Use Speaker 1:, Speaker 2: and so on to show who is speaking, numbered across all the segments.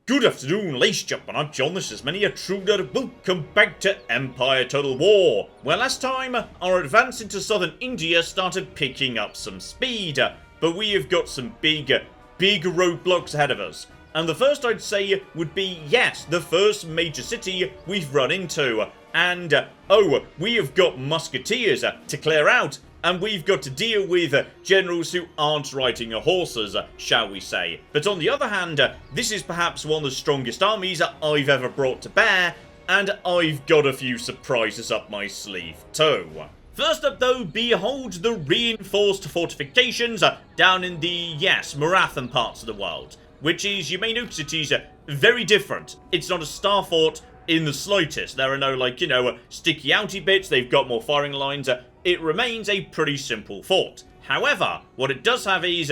Speaker 1: Good afternoon, ladies and gentlemen, I'm John, this is Many a Truder. Welcome back to Empire Total War, where last time our advance into southern India started picking up some speed, but we have got some big roadblocks ahead of us. And the first I'd say would be, yes, the first major city we've run into, and we have got musketeers to clear out. And we've got to deal with generals who aren't riding horses, shall we say. But on the other hand, this is perhaps one of the strongest armies I've ever brought to bear, and I've got a few surprises up my sleeve too. First up though, behold the reinforced fortifications down in the, Maratha parts of the world. Which is, you may notice it is very different. It's not a star fort in the slightest. There are no, sticky outy bits, they've got more firing lines. It remains a pretty simple fort. However, what it does have is,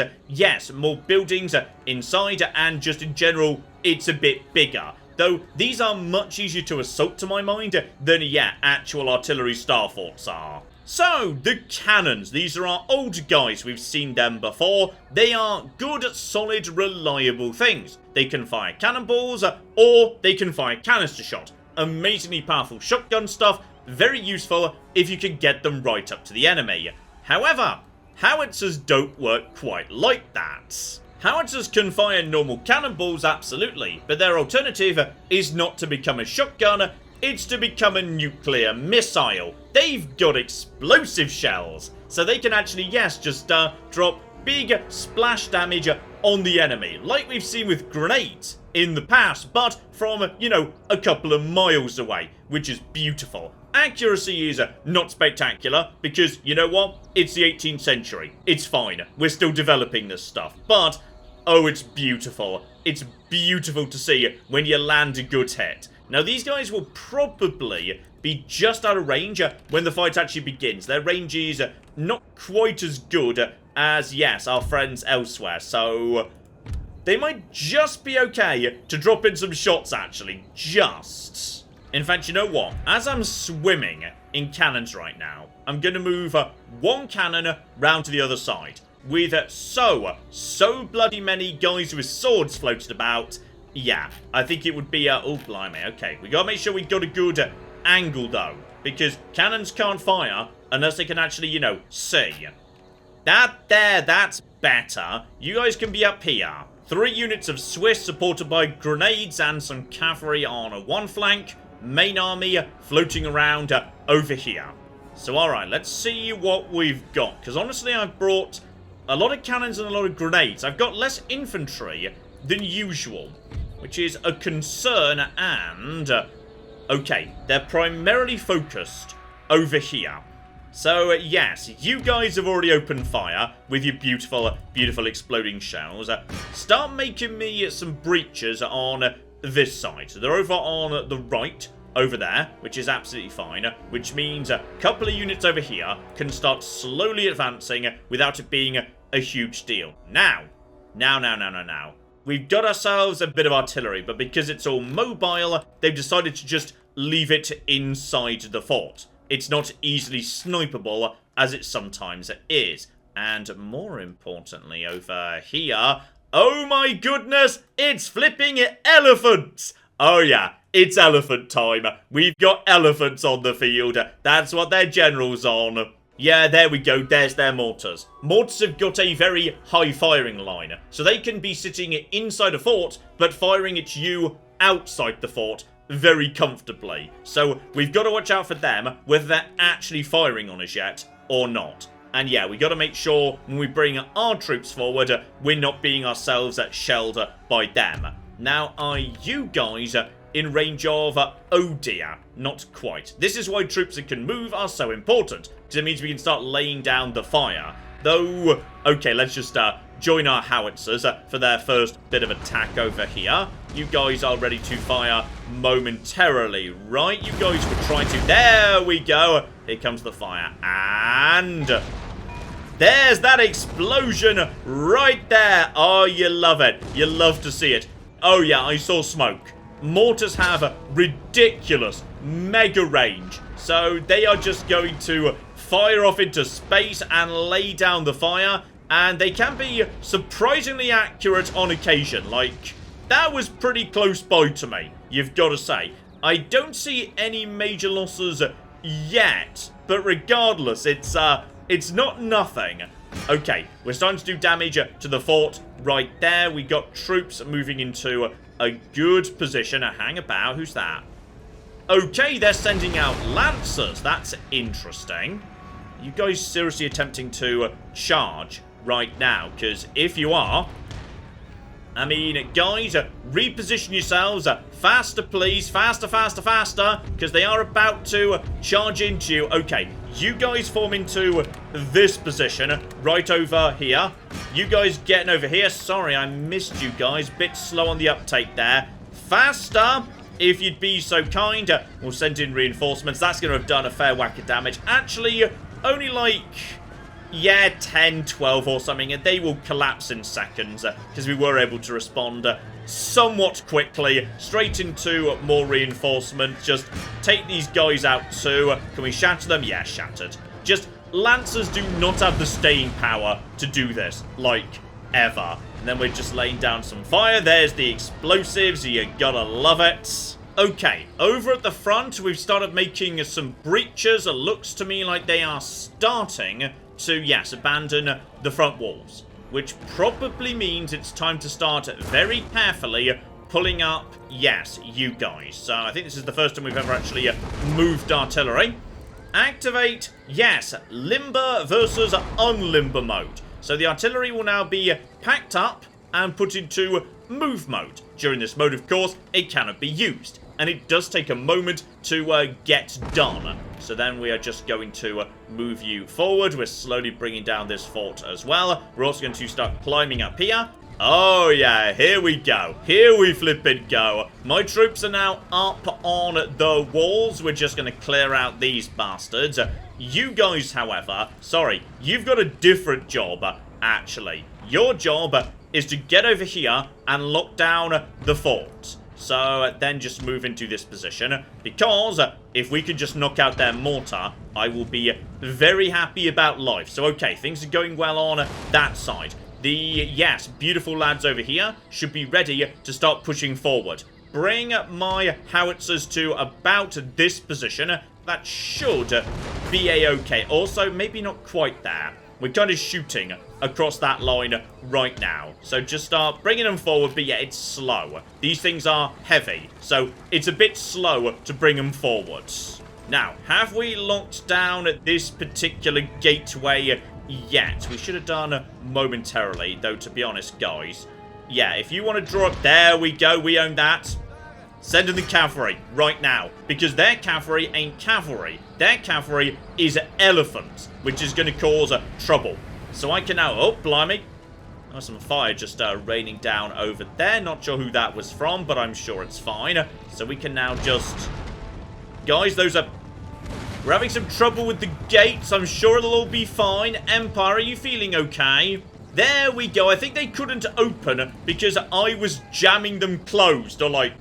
Speaker 1: more buildings inside, and just in general, it's a bit bigger. Though, these are much easier to assault to my mind than, actual artillery star forts are. So, the cannons. These are our old guys. We've seen them before. They are good, solid, reliable things. They can fire cannonballs, or they can fire canister shot. Amazingly powerful shotgun stuff. Very useful if you can get them right up to the enemy. However, howitzers don't work quite like that. Howitzers can fire normal cannonballs, absolutely, but their alternative is not to become a shotgun, it's to become a nuclear missile. They've got explosive shells, so they can actually, just drop big splash damage on the enemy, like we've seen with grenades in the past, but from, a couple of miles away, which is beautiful. Accuracy is not spectacular, because, you know what? It's the 18th century. It's fine. We're still developing this stuff. But, it's beautiful. It's beautiful to see when you land a good hit. Now, these guys will probably be just out of range when the fight actually begins. Their range is not quite as good as, our friends elsewhere. So, they might just be okay to drop in some shots, actually. Just. In fact, you know what? As I'm swimming in cannons right now, I'm going to move one cannon round to the other side. With so bloody many guys with swords floated about. Yeah, I think it would be, oh, blimey, okay. We got to make sure we got a good angle, though. Because cannons can't fire unless they can actually, see. That's better. You guys can be up here. 3 units of Swiss supported by grenades and some cavalry on one flank. Main army floating around over here. So alright, let's see what we've got. Because honestly, I've brought a lot of cannons and a lot of grenades. I've got less infantry than usual, which is a concern. And, okay, they're primarily focused over here. So, yes, you guys have already opened fire with your beautiful exploding shells. Start making me some breaches on this side. So they're over on the right, over there, which is absolutely fine, which means a couple of units over here can start slowly advancing without it being a huge deal. Now. We've got ourselves a bit of artillery, but because it's all mobile, they've decided to just leave it inside the fort. It's not easily snipeable, as it sometimes is. And more importantly, over here, oh my goodness, it's flipping elephants! Oh yeah, it's elephant time. We've got elephants on the field. That's what their general's on. Yeah, there we go, there's their mortars. Mortars have got a very high firing line, so they can be sitting inside a fort, but firing at you outside the fort very comfortably. So we've got to watch out for them, whether they're actually firing on us yet or not. And yeah, we got to make sure when we bring our troops forward, we're not being ourselves shelled by them. Now, are you guys in range of... oh dear, not quite. This is why troops that can move are so important, because it means we can start laying down the fire. Though, okay, let's just join our howitzers for their first bit of attack over here. You guys are ready to fire momentarily, right? You guys could try to... there we go. Here comes the fire. And... there's that explosion right there. Oh, you love it. You love to see it. Oh, yeah, I saw smoke. Mortars have a ridiculous mega range. So they are just going to fire off into space and lay down the fire. And they can be surprisingly accurate on occasion. Like, That was pretty close by to me, you've got to say. I don't see any major losses yet, but regardless, it's not nothing. Okay, we're starting to do damage to the fort right there. We got troops moving into a good position. Hang about, who's that? Okay, they're sending out lancers. That's interesting. You guys seriously attempting to charge right now? Because if you are, I mean, guys, reposition yourselves. Faster, please. Faster, faster, faster. Because they are about to charge into you. Okay, you guys form into this position right over here. You guys getting over here. Sorry, I missed you guys. Bit slow on the uptake there. Faster, if you'd be so kind. We'll send in reinforcements. That's going to have done a fair whack of damage. Actually, only like... yeah, 10, 12 or something, and they will collapse in seconds, because we were able to respond somewhat quickly, straight into more reinforcements. Just take these guys out too. Can we shatter them? Yeah, shattered. Just, lancers do not have the staying power to do this, like, ever. And then we're just laying down some fire. There's the explosives, you gotta love it. Okay, over at the front, we've started making some breaches. It looks to me like they are starting to, yes, abandon the front walls, which probably means it's time to start very carefully pulling up, yes, you guys. So I think this is the first time we've ever actually moved artillery. Activate, yes, limber versus unlimber mode. So the artillery will now be packed up and put into move mode. During this mode, of course, it cannot be used, and it does take a moment to get done. So then we are just going to move you forward. We're slowly bringing down this fort as well. We're also going to start climbing up here. Oh yeah, here we go. Here we flippin' go. My troops are now up on the walls. We're just going to clear out these bastards. You guys, however, sorry, you've got a different job, actually. Your job is to get over here and lock down the fort. So then just move into this position, because if we could just knock out their mortar, I will be very happy about life. So okay, things are going well on that side. The, yes, beautiful lads over here should be ready to start pushing forward. Bring my howitzers to about this position. That should be a-okay. Also, maybe not quite there. We're kind of shooting across that line right now. So just start bringing them forward, but yeah, it's slow. These things are heavy, so it's a bit slow to bring them forward. Now, have we locked down this particular gateway yet? We should have done momentarily, though, to be honest, guys. Yeah, if you want to draw up, there we go, we own that. Send in the cavalry right now, because their cavalry ain't cavalry. Their cavalry is elephants, which is going to cause trouble. So I can now... oh, blimey. There's some fire just raining down over there. Not sure who that was from, but I'm sure it's fine. So we can now just... guys, those are... we're having some trouble with the gates. I'm sure it'll all be fine. Empire, are you feeling okay? There we go. I think they couldn't open because I was jamming them closed, or like...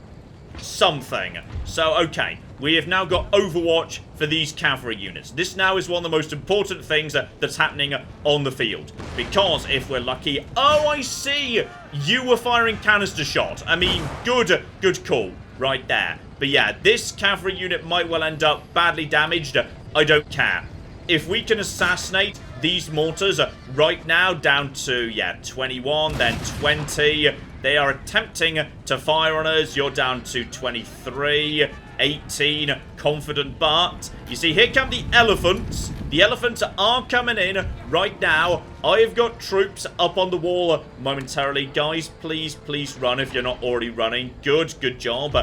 Speaker 1: something. So, okay, we have now got Overwatch for these cavalry units. This now is one of the most important things that's happening on the field. Because if we're lucky... oh, I see! You were firing canister shot. I mean, good call right there. But yeah, this cavalry unit might well end up badly damaged. I don't care. If we can assassinate these mortars right now down to, yeah, 21, then 20... they are attempting to fire on us. You're down to 23, 18, confident, but... you see, here come the elephants. The elephants are coming in right now. I've got troops up on the wall momentarily. Guys, please run if you're not already running. Good job.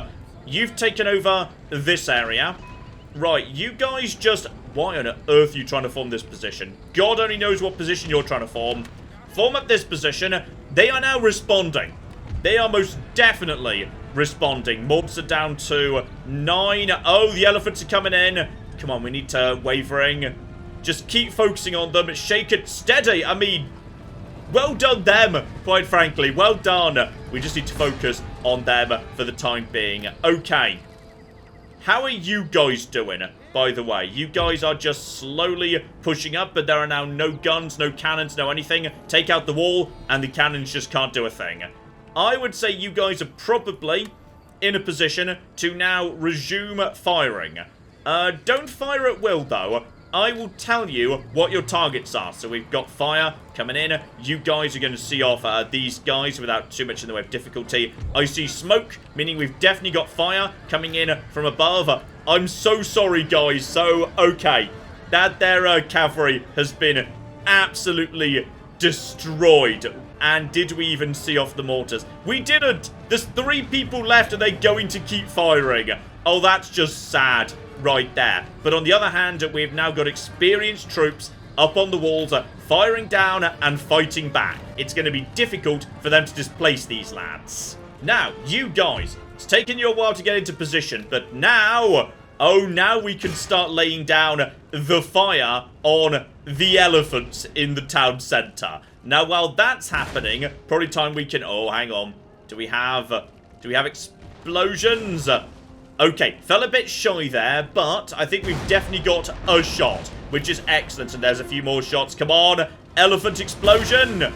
Speaker 1: You've taken over this area. Right, you guys just... why on earth are you trying to form this position? God only knows what position you're trying to form. Form up this position. They are now responding. They are most definitely responding. Mobs are down to 9. Oh, the elephants are coming in. Come on, we need to wavering. Just keep focusing on them. Shake it steady. I mean, well done them, quite frankly. Well done. We just need to focus on them for the time being. Okay. How are you guys doing, by the way? You guys are just slowly pushing up, but there are now no guns, no cannons, no anything. Take out the wall, and the cannons just can't do a thing. I would say you guys are probably in a position to now resume firing. Don't fire at will, though. I will tell you what your targets are. So we've got fire coming in. You guys are going to see off these guys without too much in the way of difficulty. I see smoke, meaning we've definitely got fire coming in from above. I'm so sorry, guys. So, okay. That there cavalry has been absolutely destroyed. And did we even see off the mortars? We didn't. There's 3 people left. Are they going to keep firing? Oh, that's just sad. Right there. But on the other hand, we've now got experienced troops up on the walls, firing down and fighting back. It's going to be difficult for them to displace these lads. Now, you guys, it's taken you a while to get into position, but now, oh, now we can start laying down the fire on the elephants in the town centre. Now, while that's happening, probably time we can, oh, hang on. Do we have explosions? Okay, fell a bit shy there, but I think we've definitely got a shot, which is excellent. And there's a few more shots. Come on, elephant explosion.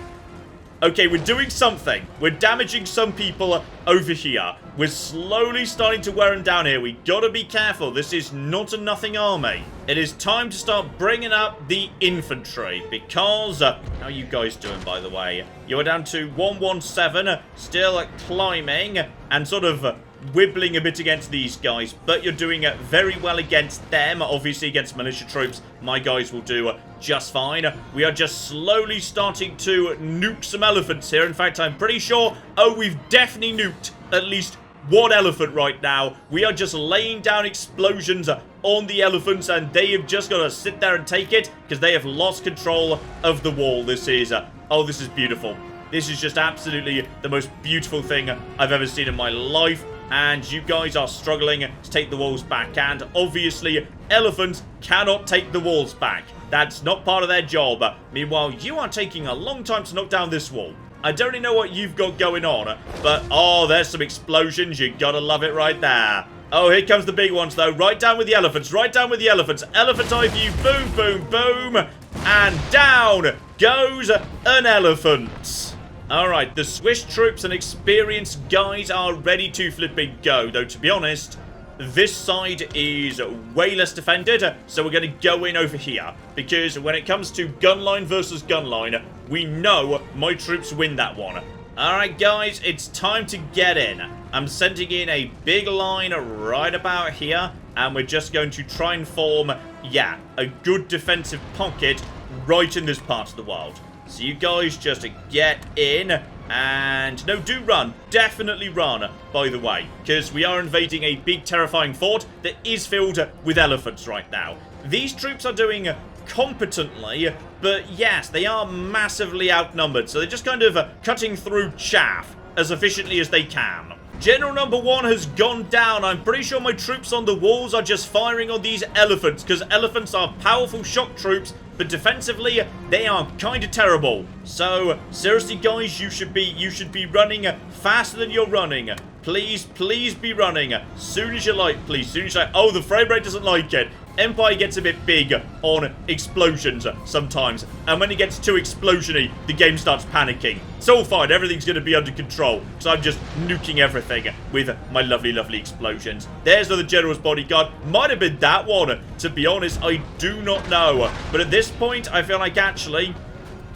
Speaker 1: Okay, we're doing something. We're damaging some people over here. We're slowly starting to wear them down here. We gotta be careful. This is not a nothing army. It is time to start bringing up the infantry because... how are you guys doing, by the way? You're down to 117, still climbing and sort of... wibbling a bit against these guys, but you're doing very well against them. Obviously, against militia troops, my guys will do just fine. We are just slowly starting to nuke some elephants here. In fact, I'm pretty sure, oh, we've definitely nuked at least one elephant right now. We are just laying down explosions on the elephants, and they have just got to sit there and take it because they have lost control of the wall. This is, oh, this is beautiful. This is just absolutely the most beautiful thing I've ever seen in my life. And you guys are struggling to take the walls back. And obviously, elephants cannot take the walls back. That's not part of their job. Meanwhile, you are taking a long time to knock down this wall. I don't really know what you've got going on, but oh, there's some explosions. You gotta love it right there. Oh, here comes the big ones, though. Right down with the elephants. Right down with the elephants. Elephant eye view. Boom, boom, boom. And down goes an elephant. Alright, the Swiss troops and experienced guys are ready to flipping go. Though, to be honest, this side is way less defended. So we're going to go in over here. Because when it comes to gunline versus gunline, we know my troops win that one. Alright, guys, it's time to get in. I'm sending in a big line right about here. And we're just going to try and form, yeah, a good defensive pocket right in this part of the world. So you guys just get in, and no, do run. Definitely run, by the way, because we are invading a big, terrifying fort that is filled with elephants right now. These troops are doing competently, but yes, they are massively outnumbered, so they're just kind of cutting through chaff as efficiently as they can. General number 1 has gone down. I'm pretty sure my troops on the walls are just firing on these elephants, because elephants are powerful shock troops, but defensively, they are kind of terrible. So, seriously, guys, you should be running faster than you're running. Please, please be running. Soon as you like, please. Soon as you like. Oh, the frame rate doesn't like it. Empire gets a bit big on explosions sometimes. And when it gets too explosiony, the game starts panicking. It's all fine. Everything's going to be under control. So I'm just nuking everything with my lovely, lovely explosions. There's the general's bodyguard. Might have been that one. To be honest, I do not know. But at this point, I feel like actually,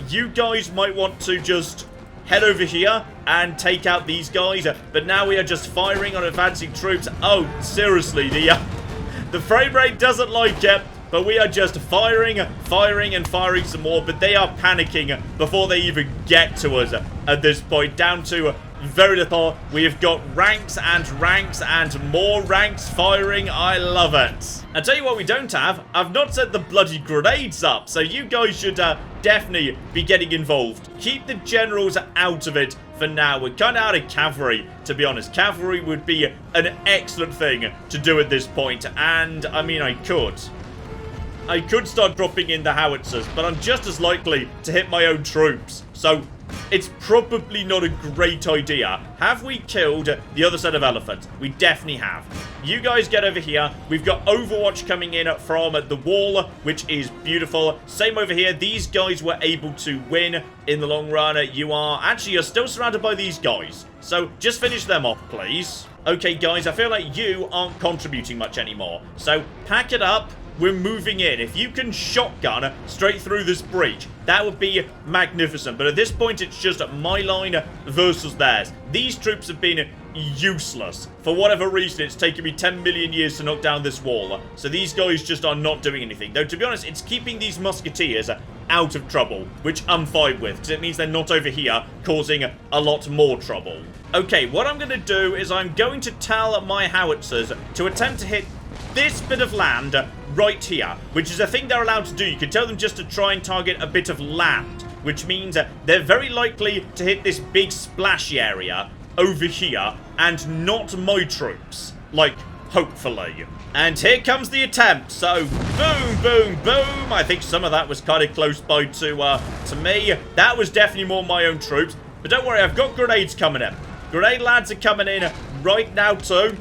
Speaker 1: you guys might want to just head over here and take out these guys. But now we are just firing on advancing troops. Oh, seriously, the frame rate doesn't like it, but we are just firing and firing some more, but they are panicking before they even get to us at this point, down to very little. We have got ranks and more ranks firing. I love it. I'll tell you what we don't have. I've not set the bloody grenades up, so you guys should definitely be getting involved. Keep the generals out of it for now. We're kind of out of cavalry, to be honest. Cavalry would be an excellent thing to do at this point, and I mean, I could start dropping in the howitzers, but I'm just as likely to hit my own troops. So it's probably not a great idea. Have we killed the other set of elephants? We definitely have. You guys get over here. We've got Overwatch coming in from the wall, which is beautiful. Same over here. These guys were able to win in the long run. You're still surrounded by these guys. So just finish them off, please. Okay, guys, I feel like you aren't contributing much anymore. So pack it up. We're moving in. If you can shotgun straight through this breach, that would be magnificent. But at this point, it's just my line versus theirs. These troops have been useless. For whatever reason, it's taken me 10 million years to knock down this wall. So these guys just are not doing anything. Though, to be honest, it's keeping these musketeers out of trouble, which I'm fine with, because it means they're not over here causing a lot more trouble. Okay, what I'm going to do is I'm going to tell my howitzers to attempt to hit this bit of land right here, which is a thing they're allowed to do. You can tell them just to try and target a bit of land, which means they're very likely to hit this big splashy area over here and not my troops. Like, hopefully. And here comes the attempt. So, boom, boom, boom. I think some of that was kind of close by to me. That was definitely more my own troops. But don't worry, I've got grenades coming in. Grenade lads are coming in right now too.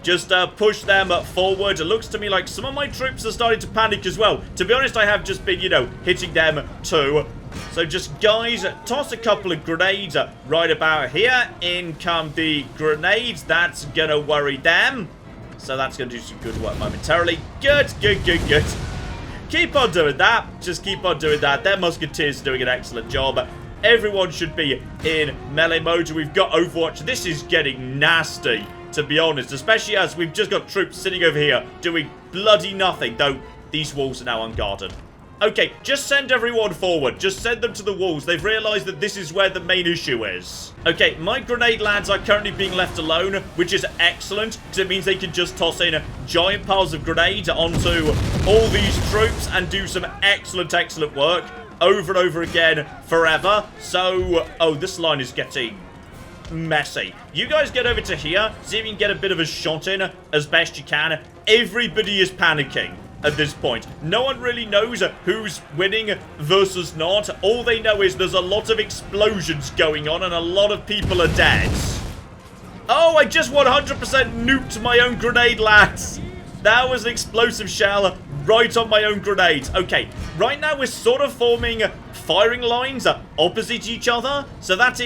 Speaker 1: Just push them forward. It looks to me like some of my troops are starting to panic as well. To be honest, I have just been, hitting them too. So just, guys, toss a couple of grenades right about here. In come the grenades. That's going to worry them. So that's going to do some good work momentarily. Good, good, good, good. Keep on doing that. Just keep on doing that. Their musketeers are doing an excellent job. Everyone should be in melee mode. We've got Overwatch. This is getting nasty, to be honest, especially as we've just got troops sitting over here doing bloody nothing, though these walls are now unguarded. Okay, just send everyone forward. Just send them to the walls. They've realized that this is where the main issue is. Okay, my grenade lads are currently being left alone, which is excellent, because it means they can just toss in giant piles of grenades onto all these troops and do some excellent, excellent work over and over again forever. So, oh, this line is getting messy. You guys get over to here, see if you can get a bit of a shot in as best you can. Everybody is panicking at this point. No one really knows who's winning versus not. All they know is there's a lot of explosions going on and a lot of people are dead. Oh, I just 100% nuked my own grenade, lads. That was an explosive shell right on my own grenades. Okay, right now we're sort of forming firing lines opposite each other, so that's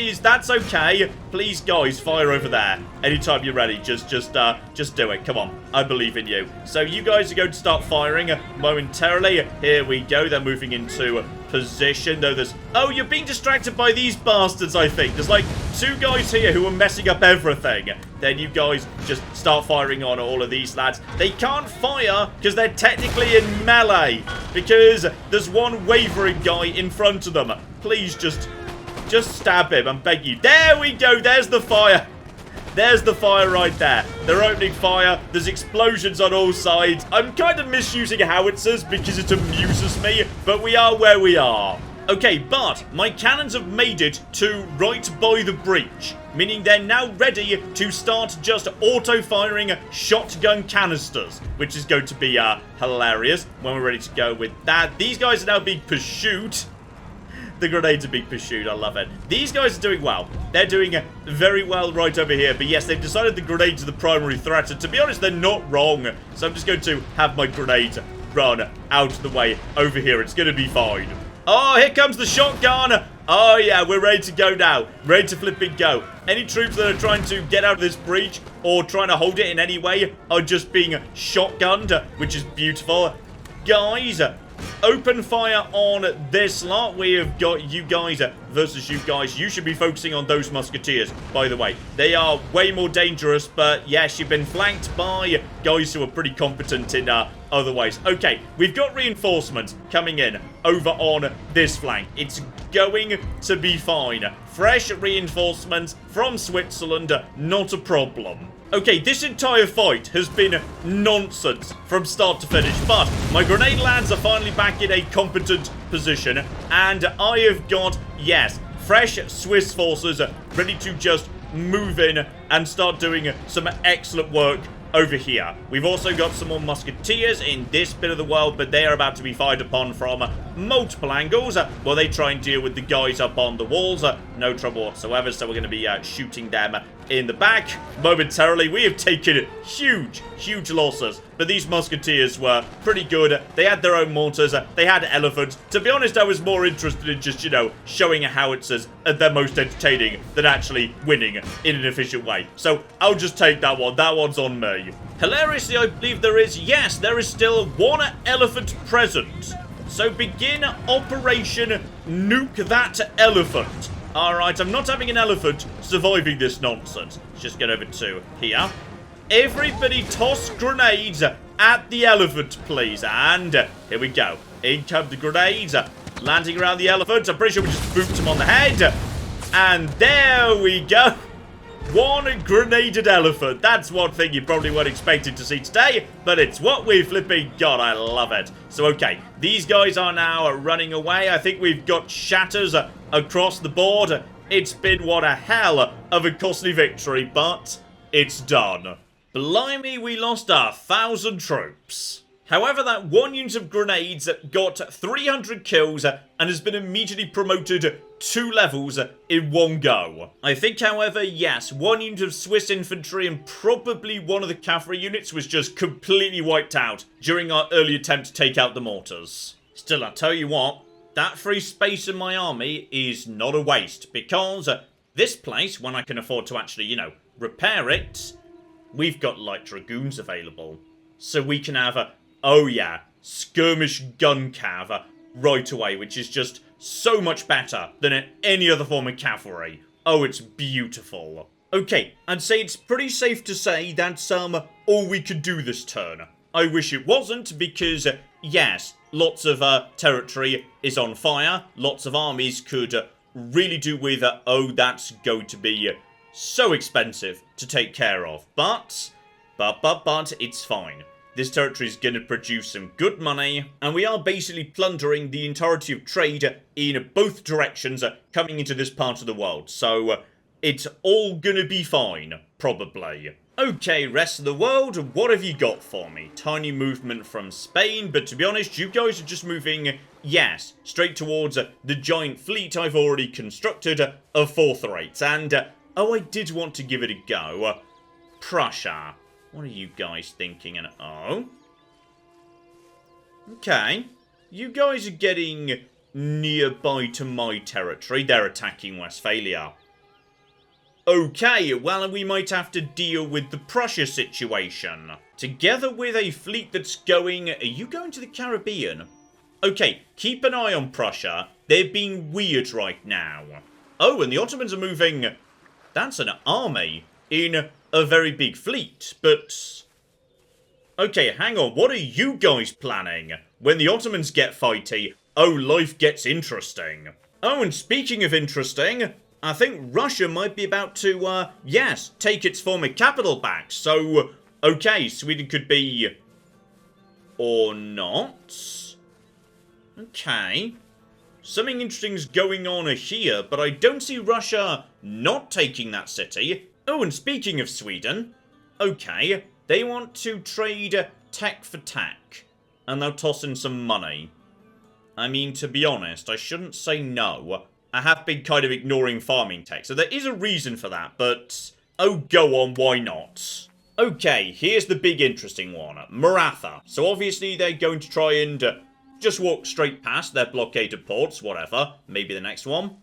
Speaker 1: okay. Please, guys, fire over there anytime you're ready. Just do it. Come on, I believe in you. So you guys are going to start firing momentarily. Here we go. They're moving into position. Though there's, oh, you're being distracted by these bastards. I think there's like two guys here who are messing up everything. Then you guys just start firing on all of these lads. They can't fire because they're technically in melee, because there's one wavering guy in front of them. Please just stab him, I'm begging you. There we go. There's the fire. There's the fire right there. They're opening fire. There's explosions on all sides. I'm kind of misusing howitzers because it amuses me, but we are where we are. Okay, but my cannons have made it to right by the breach, meaning they're now ready to start just auto-firing shotgun canisters, which is going to be hilarious when we're ready to go with that. These guys are now being pursued. The grenades are being pursued. I love it. These guys are doing well. They're doing very well right over here. But yes, they've decided the grenades are the primary threat. And to be honest, they're not wrong. So I'm just going to have my grenades run out of the way over here. It's going to be fine. Oh, here comes the shotgun. Oh, yeah, we're ready to go now. Ready to flip and go. Any troops that are trying to get out of this breach or trying to hold it in any way are just being shotgunned, which is beautiful. Guys, open fire on this lot. We have got you guys versus you guys. You should be focusing on those musketeers, by the way. They are way more dangerous, but yes, you've been flanked by guys who are pretty competent in other ways. Okay, we've got reinforcements coming in over on this flank. It's going to be fine. Fresh reinforcements from Switzerland, not a problem. Okay, this entire fight has been nonsense from start to finish, but my grenade lads are finally back in a competent position, and I have got, yes, fresh Swiss forces ready to just move in and start doing some excellent work over here. We've also got some more musketeers in this bit of the world, but they are about to be fired upon from multiple angles while they try and deal with the guys up on the walls. No trouble whatsoever, so we're going to be shooting them in the back. Momentarily, we have taken huge losses, but these musketeers were pretty good. They had their own mortars, they had elephants. To be honest, I was more interested in just, you know, showing a howitzers at their most entertaining than actually winning in an efficient way. So I'll just take that one. That one's on me. Hilariously, I believe there is still one elephant present. So begin Operation Nuke That Elephant. Alright, I'm not having an elephant surviving this nonsense. Let's just get over to here. Everybody toss grenades at the elephant, please. And here we go. In come the grenades. Landing around the elephant. I'm pretty sure we just booped him on the head. And there we go. One grenaded elephant. That's one thing you probably weren't expecting to see today, but it's what we flipping got. I love it. So, okay, these guys are now running away. I think we've got shatters across the board. It's been one a hell of a costly victory, but it's done. Blimey, we lost 1,000 troops. However, that one unit of grenades got 300 kills and has been immediately promoted 2 levels in one go. I think, however, yes, one unit of Swiss infantry and probably one of the cavalry units was just completely wiped out during our early attempt to take out the mortars. Still, I'll tell you what, that free space in my army is not a waste, because this place, when I can afford to actually, you know, repair it, we've got light dragoons available. So we can have oh yeah, skirmish gun cav right away, which is just so much better than any other form of cavalry. Oh, it's beautiful. Okay, I'd say it's pretty safe to say that's all we could do this turn. I wish it wasn't, because yes, lots of territory is on fire. Lots of armies could really do with oh, that's going to be so expensive to take care of. But it's fine. This territory is going to produce some good money, and we are basically plundering the entirety of trade in both directions coming into this part of the world. So it's all going to be fine, probably. Okay, rest of the world, what have you got for me? Tiny movement from Spain, but to be honest, you guys are just moving, yes, straight towards the giant fleet I've already constructed of 4th rates. And, oh, I did want to give it a go. Prussia. What are you guys thinking? And oh, okay, you guys are getting nearby to my territory. They're attacking Westphalia. Okay, well, we might have to deal with the Prussia situation. Together with a fleet that's going... Are you going to the Caribbean? Okay, keep an eye on Prussia. They're being weird right now. Oh, and the Ottomans are moving... That's an army in a very big fleet, but... Okay, hang on, what are you guys planning? When the Ottomans get fighty, oh, life gets interesting. Oh, and speaking of interesting, I think Russia might be about to, yes, take its former capital back. So, okay, Sweden could be... Or not. Okay. Something interesting's going on here, but I don't see Russia not taking that city. Oh, and speaking of Sweden, okay, they want to trade tech for tech, and they'll toss in some money. I mean, to be honest, I shouldn't say no. I have been kind of ignoring farming tech, so there is a reason for that, but oh, go on, why not? Okay, here's the big interesting one, Maratha. So obviously they're going to try and just walk straight past their blockaded ports, whatever, maybe the next one.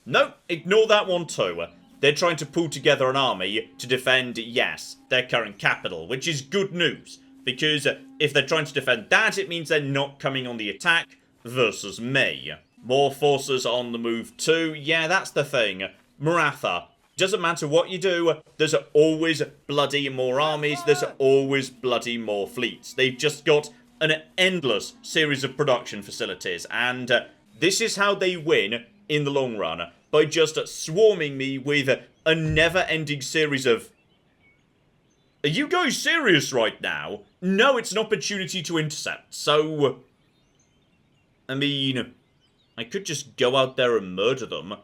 Speaker 1: Nope, ignore that one too. They're trying to pull together an army to defend, yes, their current capital, which is good news. Because if they're trying to defend that, it means they're not coming on the attack versus me. More forces on the move too. Yeah, that's the thing. Maratha. Doesn't matter what you do, there's always bloody more armies, there's always bloody more fleets. They've just got an endless series of production facilities, and this is how they win in the long run. By just swarming me with a never-ending series of... Are you guys serious right now? No, it's an opportunity to intercept, so... I mean, I could just go out there and murder them.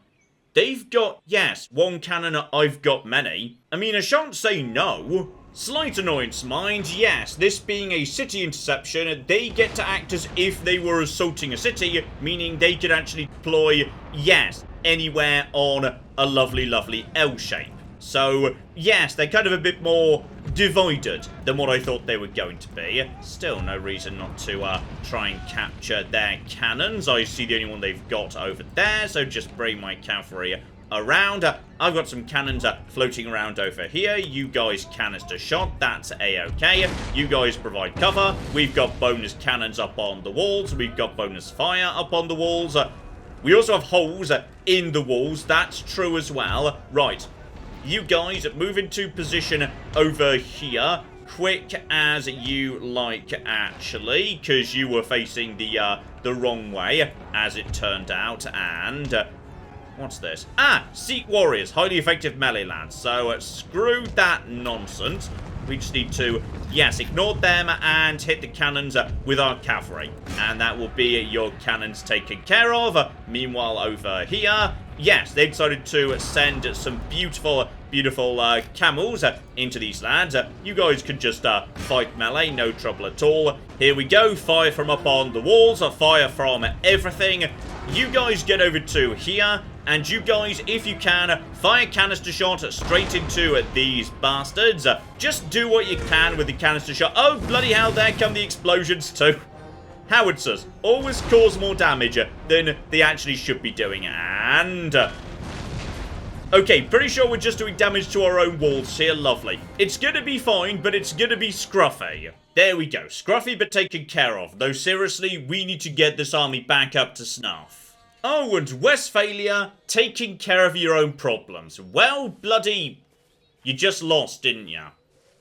Speaker 1: They've got, yes, one cannon, I've got many. I mean, I shan't say no. Slight annoyance, mind, yes, this being a city interception, they get to act as if they were assaulting a city, meaning they could actually deploy, yes, anywhere on a lovely, lovely L shape. So, yes, they're kind of a bit more divided than what I thought they were going to be. Still, no reason not to try and capture their cannons. I see the only one they've got over there, so just bring my cavalry around. I've got some cannons floating around over here. You guys canister shot. That's a-okay. You guys provide cover. We've got bonus cannons up on the walls. We've got bonus fire up on the walls. We also have holes in the walls. That's true as well. Right. You guys move into position over here. Quick as you like, actually, because you were facing the wrong way, as it turned out, and... what's this? Ah! Seek Warriors. Highly effective melee lads. So, screw that nonsense. We just need to, yes, ignore them and hit the cannons with our cavalry. And that will be your cannons taken care of. Meanwhile, over here, yes, they decided to send some beautiful, beautiful camels into these lads. You guys can just fight melee, no trouble at all. Here we go. Fire from up on the walls. Fire from everything. You guys get over to here. And you guys, if you can, fire canister shot straight into these bastards. Just do what you can with the canister shot. Oh, bloody hell, there come the explosions too. Howitzers always cause more damage than they actually should be doing. And... okay, pretty sure we're just doing damage to our own walls here. Lovely. It's gonna be fine, but it's gonna be scruffy. There we go. Scruffy but taken care of. Though seriously, we need to get this army back up to snuff. Oh, and Westphalia, taking care of your own problems. Well, bloody... you just lost, didn't ya?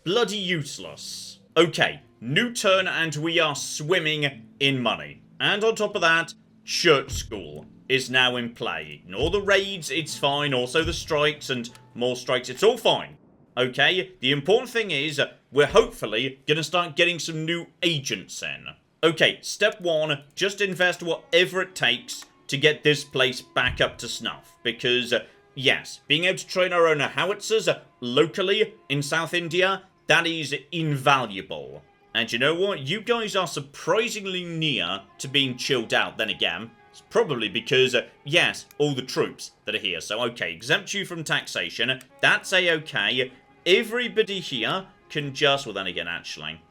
Speaker 1: Bloody useless. Okay, new turn and we are swimming in money. And on top of that, church school is now in play. Ignore the raids, it's fine. Also the strikes and more strikes, it's all fine. Okay, the important thing is, we're hopefully going to start getting some new agents in. Okay, step one, just invest whatever it takes to get this place back up to snuff. Because, yes, being able to train our own howitzers locally in South India, that is invaluable. And you know what? You guys are surprisingly near to being chilled out then again. It's probably because, yes, all the troops that are here. So, okay, exempt you from taxation. That's a-okay. Everybody here can just... well, then again, actually...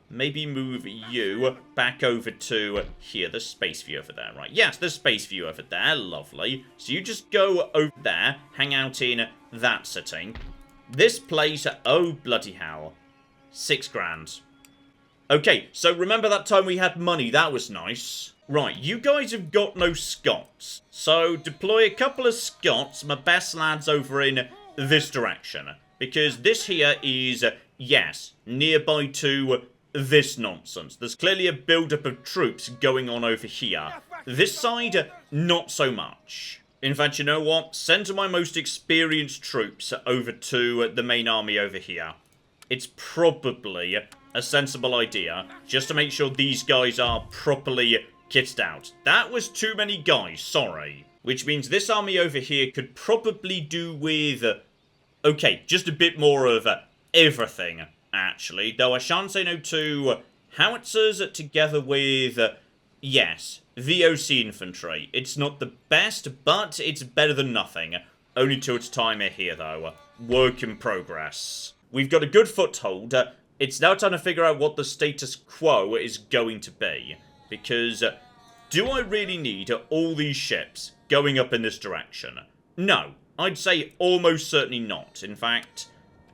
Speaker 1: maybe move you back over to here. There's space for you over there, right? Yes, there's space for you over there. Lovely. So you just go over there, hang out in that setting. This place, oh bloody hell. 6 grand. Okay, so remember that time we had money? That was nice. Right, you guys have got no Scots. So deploy a couple of Scots, my best lads over in this direction. Because this here is, yes, nearby to... this nonsense. There's clearly a build-up of troops going on over here. This side, not so much. In fact, you know what? Send my most experienced troops over to the main army over here. It's probably a sensible idea, just to make sure these guys are properly kitted out. That was too many guys, sorry. Which means this army over here could probably do with... okay, just a bit more of everything. Actually, though I shan't say no to howitzers together with, yes, VOC infantry. It's not the best, but it's better than nothing. Only to its time here, though. Work in progress. We've got a good foothold. It's now time to figure out what the status quo is going to be. Because, do I really need all these ships going up in this direction? No, I'd say almost certainly not. In fact,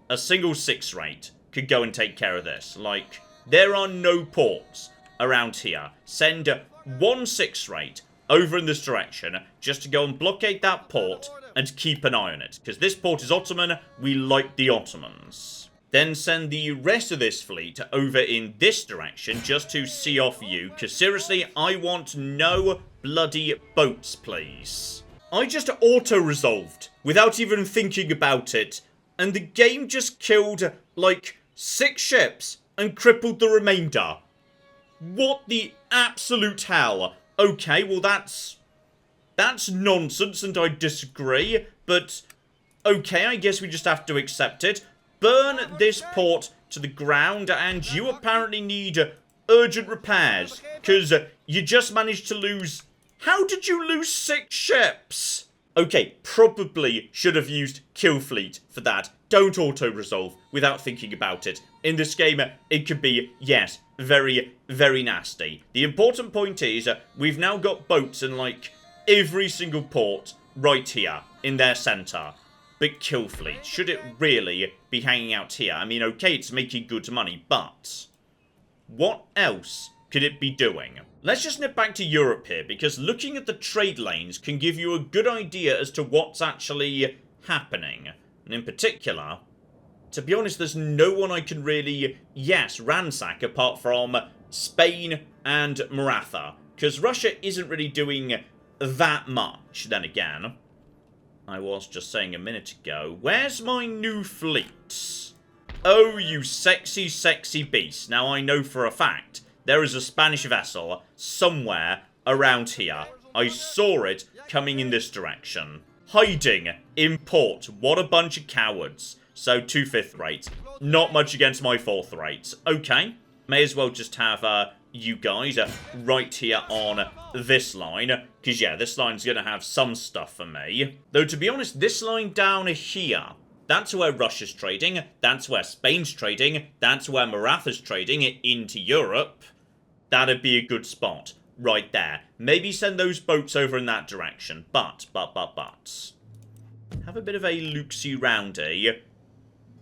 Speaker 1: a single 6 rate could go and take care of this. Like, there are no ports around here. Send 1 6 rate over in this direction just to go and blockade that port and keep an eye on it. Because this port is Ottoman, we like the Ottomans. Then send the rest of this fleet over in this direction just to see off you. Because seriously, I want no bloody boats, please. I just auto-resolved without even thinking about it. And the game just killed, like... 6 ships and crippled the remainder. What the absolute hell? Okay, well that's nonsense and I disagree, but okay, I guess we just have to accept it. burn this port to the ground, and you apparently need urgent repairs, because you just managed to lose... How did you lose 6 ships? Okay, probably should have used Kill Fleet for that. Don't auto-resolve without thinking about it. In this game, it could be, yes, very, very nasty. The important point is, we've now got boats in, like, every single port right here in their centre. But Kill Fleet, should it really be hanging out here? I mean, okay, it's making good money, but what else could it be doing? Let's just nip back to Europe here, because looking at the trade lanes can give you a good idea as to what's actually happening. And in particular, to be honest, there's no one I can really, yes, ransack apart from Spain and Maratha, because Russia isn't really doing that much. Then again, I was just saying a minute ago, where's my new fleet? Oh, you sexy, sexy beast. Now, I know for a fact there is a Spanish vessel somewhere around here. I saw it coming in this direction. Hiding in port. What a bunch of cowards. So, 2 5th rate. Not much against my 4th rate. Okay. May as well just have you guys right here on this line. Because, yeah, this line's going to have some stuff for me. Though, to be honest, this line down here, that's where Russia's trading. That's where Spain's trading. That's where Maratha's trading into Europe. That'd be a good spot. Right there. Maybe send those boats over in that direction. But. Have a bit of a loopsy roundy.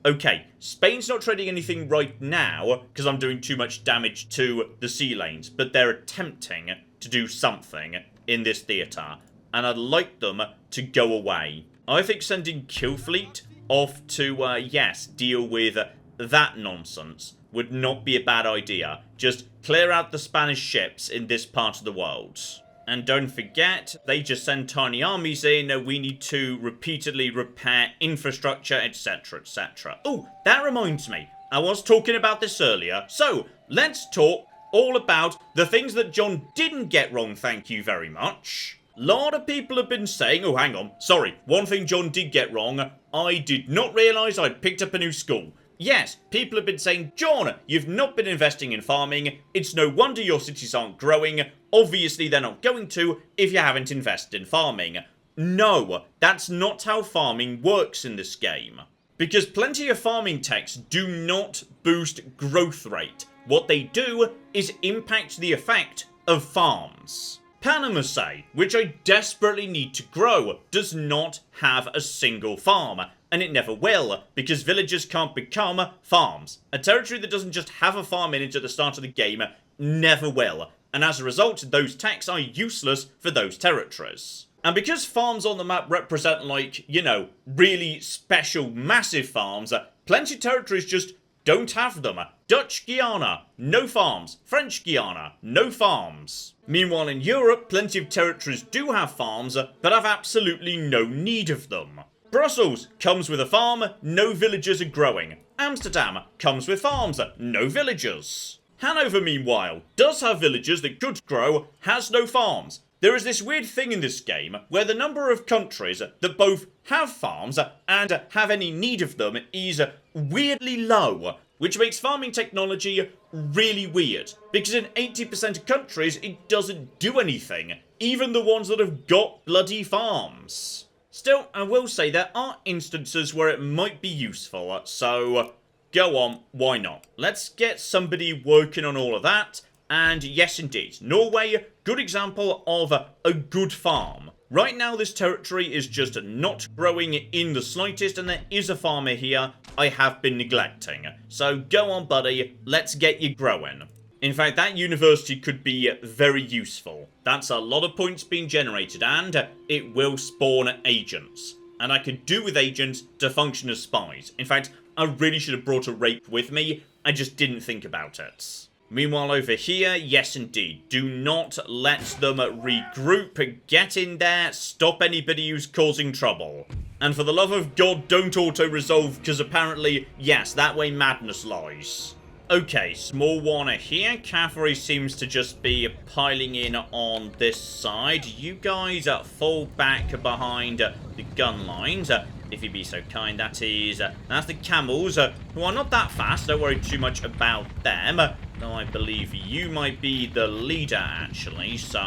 Speaker 1: Okay, Spain's not trading anything right now, because I'm doing too much damage to the sea lanes. But they're attempting to do something in this theatre. And I'd like them to go away. I think sending Kill Fleet off to, yes, deal with that nonsense would not be a bad idea. Just clear out the Spanish ships in this part of the world. And don't forget, they just send tiny armies in. We need to repeatedly repair infrastructure, etc, etc. Oh, that reminds me. I was talking about this earlier. So, let's talk all about the things that John didn't get wrong, thank you very much. A lot of people have been saying, oh, hang on, sorry, one thing John did get wrong, I did not realise I'd picked up a new school. Yes, people have been saying, John, you've not been investing in farming, it's no wonder your cities aren't growing, obviously they're not going to if you haven't invested in farming. No, that's not how farming works in this game. Because plenty of farming techs do not boost growth rate. What they do is impact the effect of farms. Panama, say, which I desperately need to grow, does not have a single farm. And it never will, because villages can't become farms. A territory that doesn't just have a farm in it at the start of the game never will. And as a result, those techs are useless for those territories. And because farms on the map represent, like, you know, really special, massive farms, plenty of territories just don't have them. Dutch Guiana, no farms. French Guiana, no farms. Meanwhile, in Europe, plenty of territories do have farms, but have absolutely no need of them. Brussels comes with a farm, no villagers are growing. Amsterdam comes with farms, no villagers. Hanover, meanwhile, does have villagers that could grow, has no farms. There is this weird thing in this game where the number of countries that both have farms and have any need of them is weirdly low, which makes farming technology really weird. Because in 80% of countries, it doesn't do anything, even the ones that have got bloody farms. Still, I will say there are instances where it might be useful, so go on, why not? Let's get somebody working on all of that, and yes indeed, Norway, good example of a good farm. Right now this territory is just not growing in the slightest, and there is a farmer here I have been neglecting. So go on buddy, let's get you growing. In fact, that university could be very useful. That's a lot of points being generated, and it will spawn agents. And I could do with agents to function as spies. In fact, I really should have brought a rape with me. I just didn't think about it. Meanwhile, over here, yes indeed, do not let them regroup. Get in there, stop anybody who's causing trouble. And for the love of God, don't auto-resolve, because apparently, yes, that way madness lies. Okay, small one here. Cavalry seems to just be piling in on this side. You guys fall back behind the gun lines. if you'd be so kind, that is. That's the camels, who are not that fast. Don't worry too much about them. Though I believe you might be the leader, actually. So,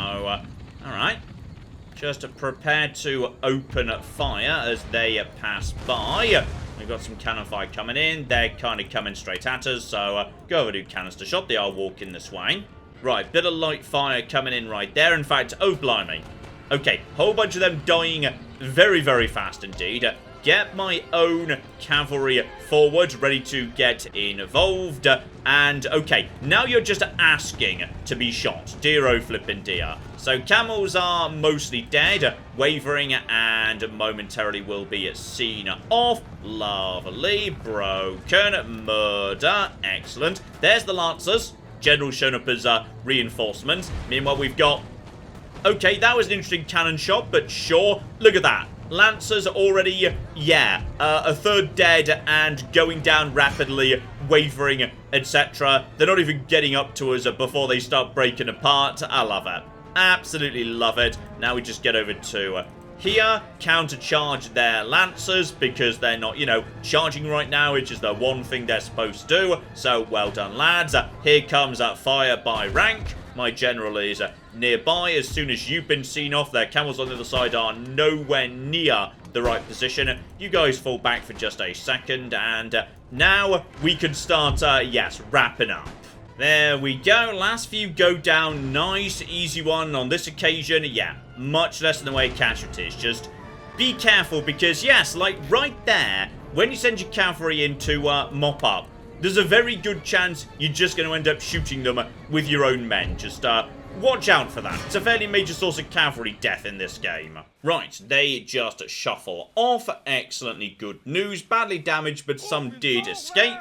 Speaker 1: alright. Just prepare to open fire as they pass by. We've got some cannon fire coming in. They're kind of coming straight at us. So, go over to canister shot. They are walking this way. Right, bit of light fire coming in right there. In fact, oh, blimey. Okay, whole bunch of them dying very, very fast indeed. Get my own cavalry forward, ready to get involved. And, okay, now you're just asking to be shot. Dear oh flippin' dear. So, camels are mostly dead, wavering, and momentarily will be seen off. Lovely, broken, murder, excellent. There's the lancers. General shown up as reinforcements. Meanwhile, we've got... Okay, that was an interesting cannon shot, but sure. Look at that. Lancers already, yeah, a third dead and going down rapidly, wavering, etc. They're not even getting up to us before they start breaking apart. I love it. Absolutely love it. Now we just get over to here, countercharge their lancers because they're not, you know, charging right now, which is the one thing they're supposed to do. So, well done, lads. Here comes fire by rank. My general is nearby. As soon as you've been seen off, their camels on the other side are nowhere near the right position. You guys fall back for just a second, and now we can start, yes, wrapping up. There we go. Last few go down. Nice, easy one on this occasion. Yeah, much less in the way of casualties. Just be careful because, yes, like right there, when you send your cavalry in to mop up, there's a very good chance you're just going to end up shooting them with your own men. Just watch out for that. It's a fairly major source of cavalry death in this game. Right, they just shuffle off. Excellently good news. Badly damaged, but some did escape.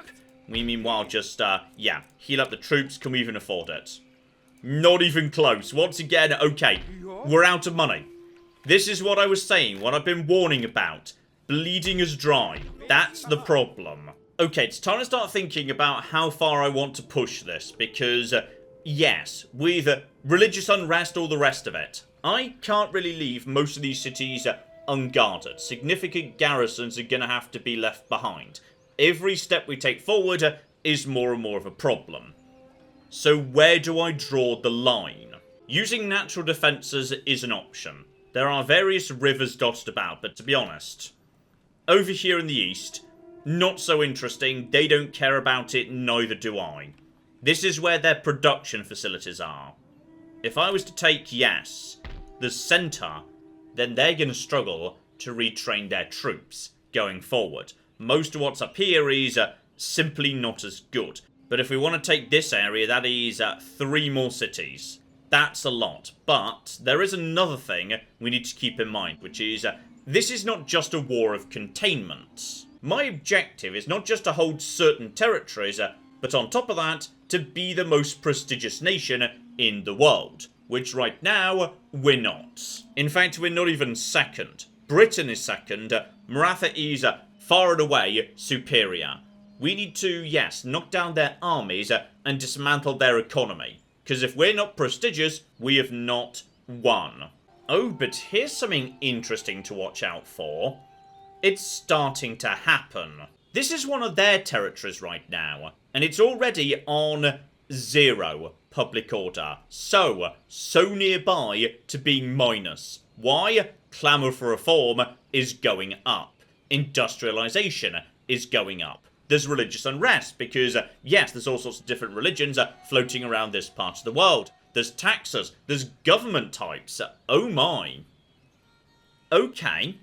Speaker 1: We meanwhile just, yeah, heal up the troops. Can we even afford it? Not even close. Once again, okay, we're out of money. This is what I was saying, what I've been warning about. Bleeding us dry. That's the problem. Okay, it's time to start thinking about how far I want to push this, because, yes, with religious unrest, all the rest of it, I can't really leave most of these cities unguarded. Significant garrisons are going to have to be left behind. Every step we take forward is more and more of a problem. So where do I draw the line? Using natural defences is an option. There are various rivers dotted about, but to be honest, over here in the east, not so interesting. They don't care about it, neither do I. This is where their production facilities are. If I was to take, yes, the centre, then they're going to struggle to retrain their troops going forward. Most of what's up here is simply not as good. But if we want to take this area, that is 3 more cities. That's a lot. But there is another thing we need to keep in mind, which is this is not just a war of containment. My objective is not just to hold certain territories, but on top of that, to be the most prestigious nation in the world. Which right now, we're not. In fact, we're not even second. Britain is second. Maratha is far and away superior. We need to, yes, knock down their armies and dismantle their economy. Because if we're not prestigious, we have not won. Oh, but here's something interesting to watch out for. It's starting to happen. This is one of their territories right now, and it's already on 0 public order. So nearby to being minus. Why? Clamour for reform is going up. Industrialisation is going up. There's religious unrest because, yes, there's all sorts of different religions floating around this part of the world. There's taxes. There's government types. Oh my. Okay.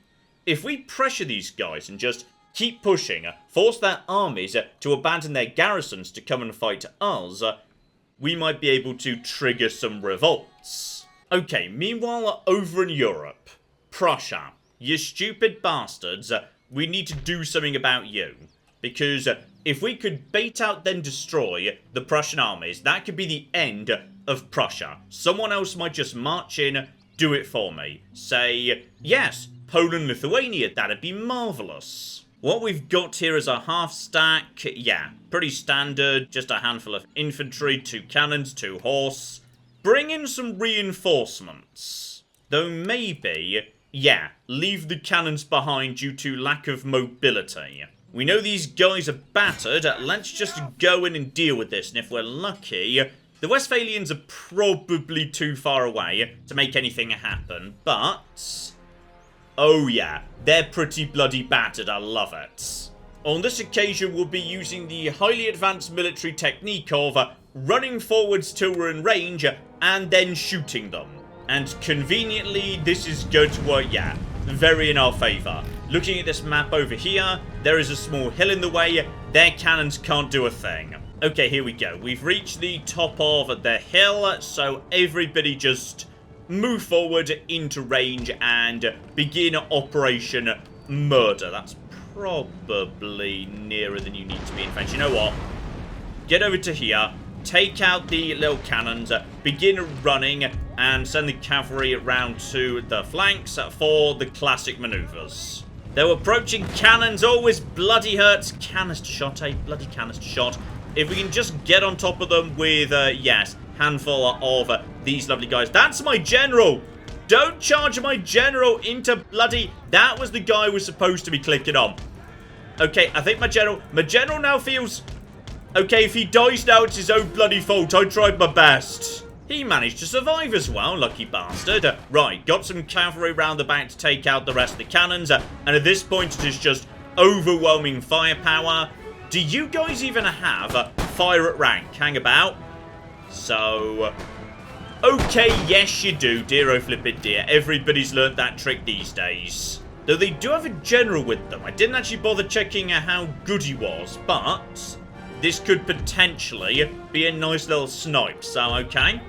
Speaker 1: If we pressure these guys and just keep pushing, force their armies to abandon their garrisons to come and fight us, we might be able to trigger some revolts. Okay, meanwhile, over in Europe, Prussia, you stupid bastards, we need to do something about you. Because if we could bait out then destroy the Prussian armies, that could be the end of Prussia. Someone else might just march in, do it for me. Say, yes, Poland, Lithuania, that'd be marvellous. What we've got here is a half stack, yeah, pretty standard, just a handful of infantry, 2 cannons, 2 horse. Bring in some reinforcements. Though maybe yeah, leave the cannons behind due to lack of mobility. We know these guys are battered, let's just go in and deal with this, and if we're lucky, the Westphalians are probably too far away to make anything happen, but... oh yeah, they're pretty bloody battered, I love it. On this occasion, we'll be using the highly advanced military technique of running forwards till we're in range, and then shooting them. And conveniently, this is going to work, yeah, very in our favour. Looking at this map over here, there is a small hill in the way. Their cannons can't do a thing. Okay, here we go. We've reached the top of the hill, so everybody just move forward into range and begin Operation Murder. That's probably nearer than you need to be. In fact, you know what? Get over to here. Take out the little cannons, begin running, and send the cavalry around to the flanks for the classic maneuvers. They're approaching cannons, always bloody hurts. Canister shot, eh? Bloody canister shot. If we can just get on top of them with, yes, handful of these lovely guys. That's my general! Don't charge my general into bloody... that was the guy who was supposed to be clicking on. Okay, I think my general now feels... okay, if he dies now, it's his own bloody fault. I tried my best. He managed to survive as well, lucky bastard. Right, got some cavalry round the back to take out the rest of the cannons. And at this point, it is just overwhelming firepower. Do you guys even have fire at rank? Hang about. So... okay, yes you do, dear oh flippin' dear. Everybody's learnt that trick these days. Though they do have a general with them. I didn't actually bother checking how good he was, but... this could potentially be a nice little snipe, so okay.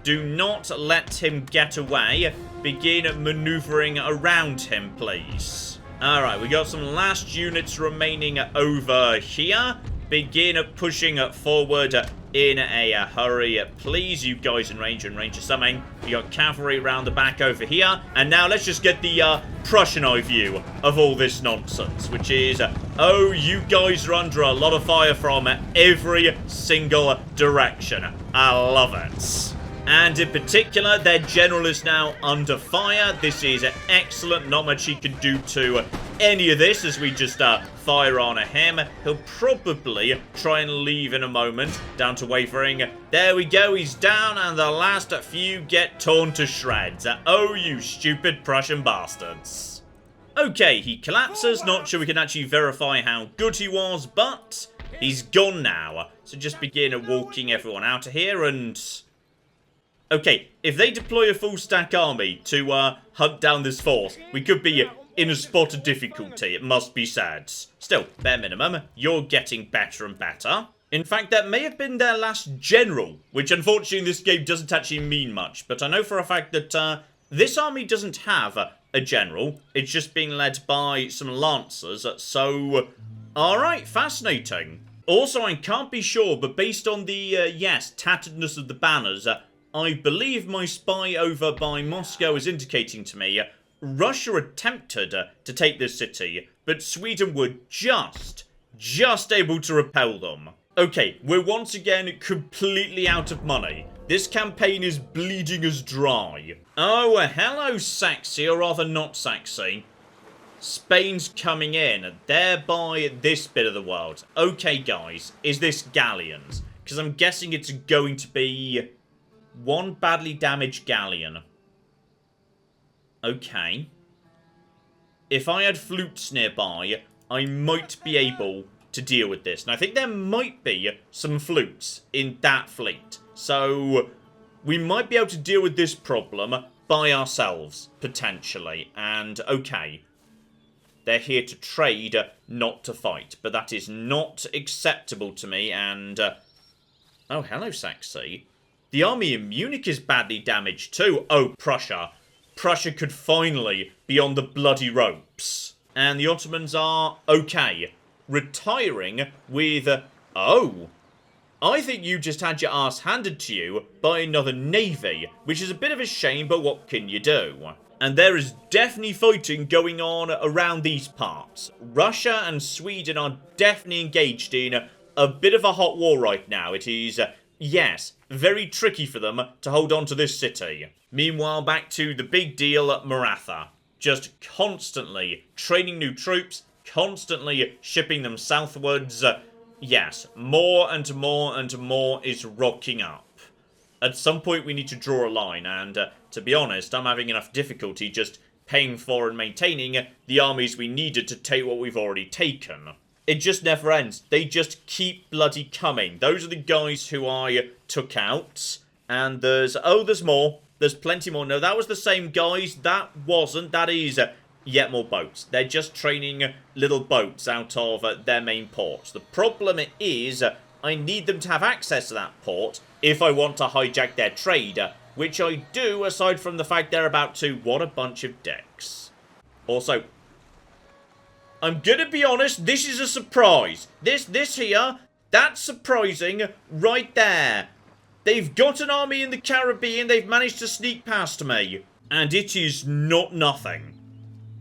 Speaker 1: Do not let him get away. Begin manoeuvring around him, please. Alright, we got some last units remaining over here. Begin pushing forward in a hurry, please. You guys in range or something. You got cavalry around the back over here. And now let's just get the Prussian eye view of all this nonsense, which is, oh, you guys are under a lot of fire from every single direction. I love it. And in particular, their general is now under fire. This is excellent. Not much he can do to any of this as we just fire on him. He'll probably try and leave in a moment. Down to wavering. There we go. He's down, and the last few get torn to shreds. Oh, you stupid Prussian bastards. Okay, he collapses. Not sure we can actually verify how good he was, but he's gone now. So just begin walking everyone out of here and... okay, if they deploy a full stack army to hunt down this force, we could be in a spot of difficulty, it must be said. Still, bare minimum, you're getting better and better. In fact, that may have been their last general, which unfortunately in this game doesn't actually mean much. But I know for a fact that this army doesn't have a general. It's just being led by some lancers, so... alright, fascinating. Also, I can't be sure, but based on the, yes, tatteredness of the banners... I believe my spy over by Moscow is indicating to me Russia attempted to take this city, but Sweden were just able to repel them. Okay, we're once again completely out of money. This campaign is bleeding us dry. Oh, hello, Saxy, or rather not Saxy. Spain's coming in, thereby this bit of the world. Okay, guys, is this galleons? Because I'm guessing it's going to be... one badly damaged galleon. Okay. If I had flutes nearby, I might be able to deal with this. And I think there might be some flutes in that fleet. So, we might be able to deal with this problem by ourselves, potentially. And, okay. They're here to trade, not to fight. But that is not acceptable to me, and... oh, hello, Saxy. The army in Munich is badly damaged too. Oh, Prussia. Prussia could finally be on the bloody ropes. And the Ottomans are okay. Retiring with... oh. I think you just had your ass handed to you by another navy. Which is a bit of a shame, but what can you do? And there is definitely fighting going on around these parts. Russia and Sweden are definitely engaged in a bit of a hot war right now. It is... yes, very tricky for them to hold on to this city. Meanwhile, back to the big deal at Maratha. just constantly training new troops, constantly shipping them southwards. Yes, more and more and more is rocking up. At some point we need to draw a line, and to be honest, I'm having enough difficulty just paying for and maintaining the armies we needed to take what we've already taken. It just never ends. They just keep bloody coming. Those are the guys who I took out. And there's more. There's plenty more. No, that was the same guys. That wasn't. That is yet more boats. They're just training little boats out of their main ports. The problem is I need them to have access to that port if I want to hijack their trade, which I do, aside from the fact they're about to. What a bunch of dicks. Also, I'm gonna be honest, this is a surprise. This here, that's surprising right there. They've got an army in the Caribbean, they've managed to sneak past me. And it is not nothing.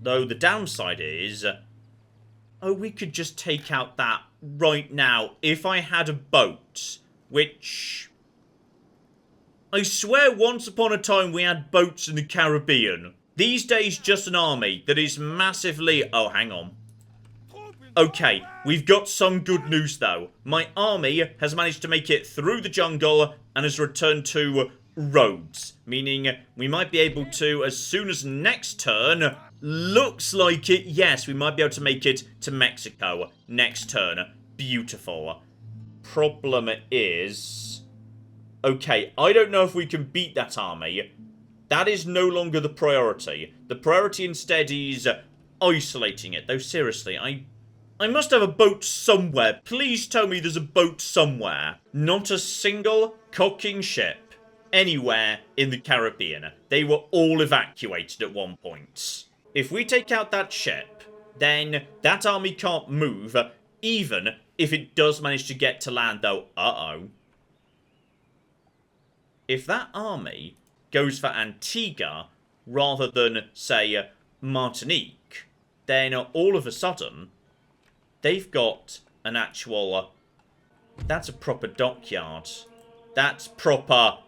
Speaker 1: Though the downside is, oh, we could just take out that right now if I had a boat. Which, I swear once upon a time we had boats in the Caribbean. These days, just an army that is massively... Oh, hang on. Okay, we've got some good news though. My army has managed to make it through the jungle and has returned to Rhodes. Meaning we might be able to, as soon as next turn, looks like it, yes, we might be able to make it to Mexico next turn. Beautiful. Problem is... Okay, I don't know if we can beat that army. That is no longer the priority. The priority instead is isolating it. Though seriously, I must have a boat somewhere. Please tell me there's a boat somewhere. Not a single cocking ship anywhere in the Caribbean. They were all evacuated at one point. If we take out that ship, then that army can't move, even if it does manage to get to land, though. Uh-oh. If that army goes for Antigua rather than, say, Martinique, then all of a sudden... They've got an actual... that's a proper dockyard. That's proper...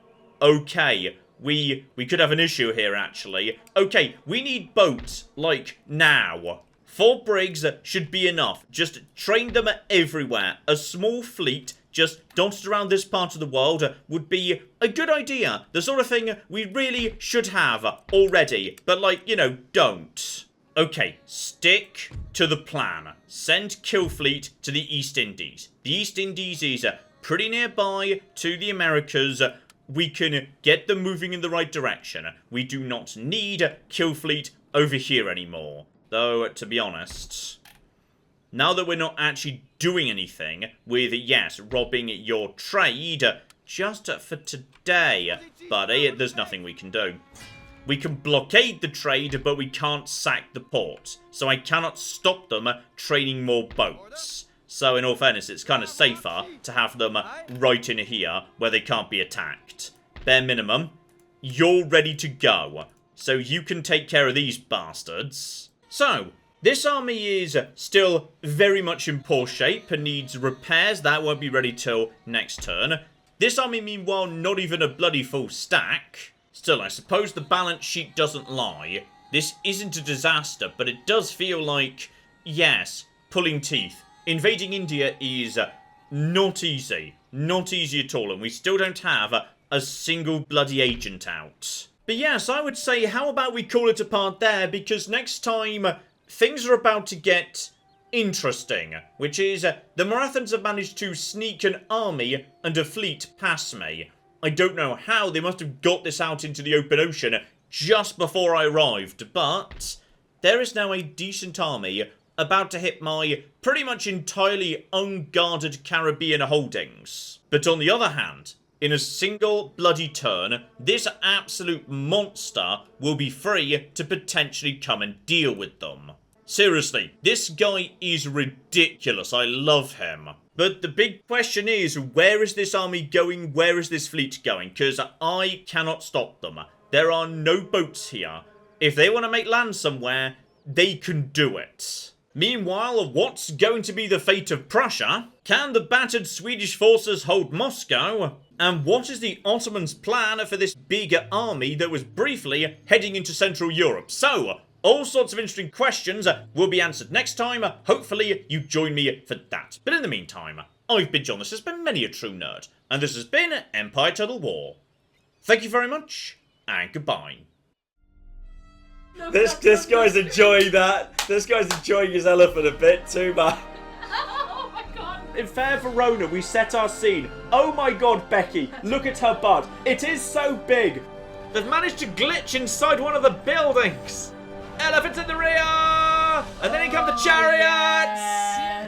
Speaker 1: Okay, we could have an issue here, actually. Okay, we need boats, like, now. 4 brigs should be enough. Just train them everywhere. A small fleet just dotted around this part of the world would be a good idea. The sort of thing we really should have already. But, like, you know, don't. Okay, stick to the plan. Send Kill Fleet to the East Indies. The East Indies is pretty nearby to the Americas. We can get them moving in the right direction. We do not need Kill Fleet over here anymore. Though, to be honest, now that we're not actually doing anything with, yes, robbing your trade, just for today, buddy, there's nothing we can do. We can blockade the trade, but we can't sack the port. So I cannot stop them training more boats. So in all fairness, it's kind of safer to have them right in here where they can't be attacked. Bare minimum, you're ready to go. So you can take care of these bastards. So, this army is still very much in poor shape and needs repairs. That won't be ready till next turn. This army, meanwhile, not even a bloody full stack. Still, I suppose the balance sheet doesn't lie. This isn't a disaster, but it does feel like, yes, pulling teeth. Invading India is not easy. Not easy at all, and we still don't have a single bloody agent out. But yes, I would say, how about we call it a part there, because next time, things are about to get interesting. Which is, the Marathans have managed to sneak an army and a fleet past me. I don't know how, they must have got this out into the open ocean just before I arrived, but there is now a decent army about to hit my pretty much entirely unguarded Caribbean holdings. But on the other hand, in a single bloody turn, this absolute monster will be free to potentially come and deal with them. Seriously, this guy is ridiculous, I love him. But the big question is, where is this army going? Where is this fleet going? Because I cannot stop them. There are no boats here. If they want to make land somewhere, they can do it. Meanwhile, what's going to be the fate of Prussia? Can the battered Swedish forces hold Moscow? And what is the Ottomans' plan for this bigger army that was briefly heading into Central Europe? So, All sorts of interesting questions will be answered next time. Hopefully you join me for that. But in the meantime, I've been John, this has been Many a True Nerd, and this has been Empire Total War. Thank you very much, and goodbye.
Speaker 2: This guy's enjoying that. This guy's enjoying his elephant a bit too much.
Speaker 3: Oh my god.
Speaker 2: In Fair Verona, we set our scene. Oh my god, Becky, look at her butt. It is so big.
Speaker 1: They've managed to glitch inside one of the buildings. Elephants in the rear! And then in come the chariots!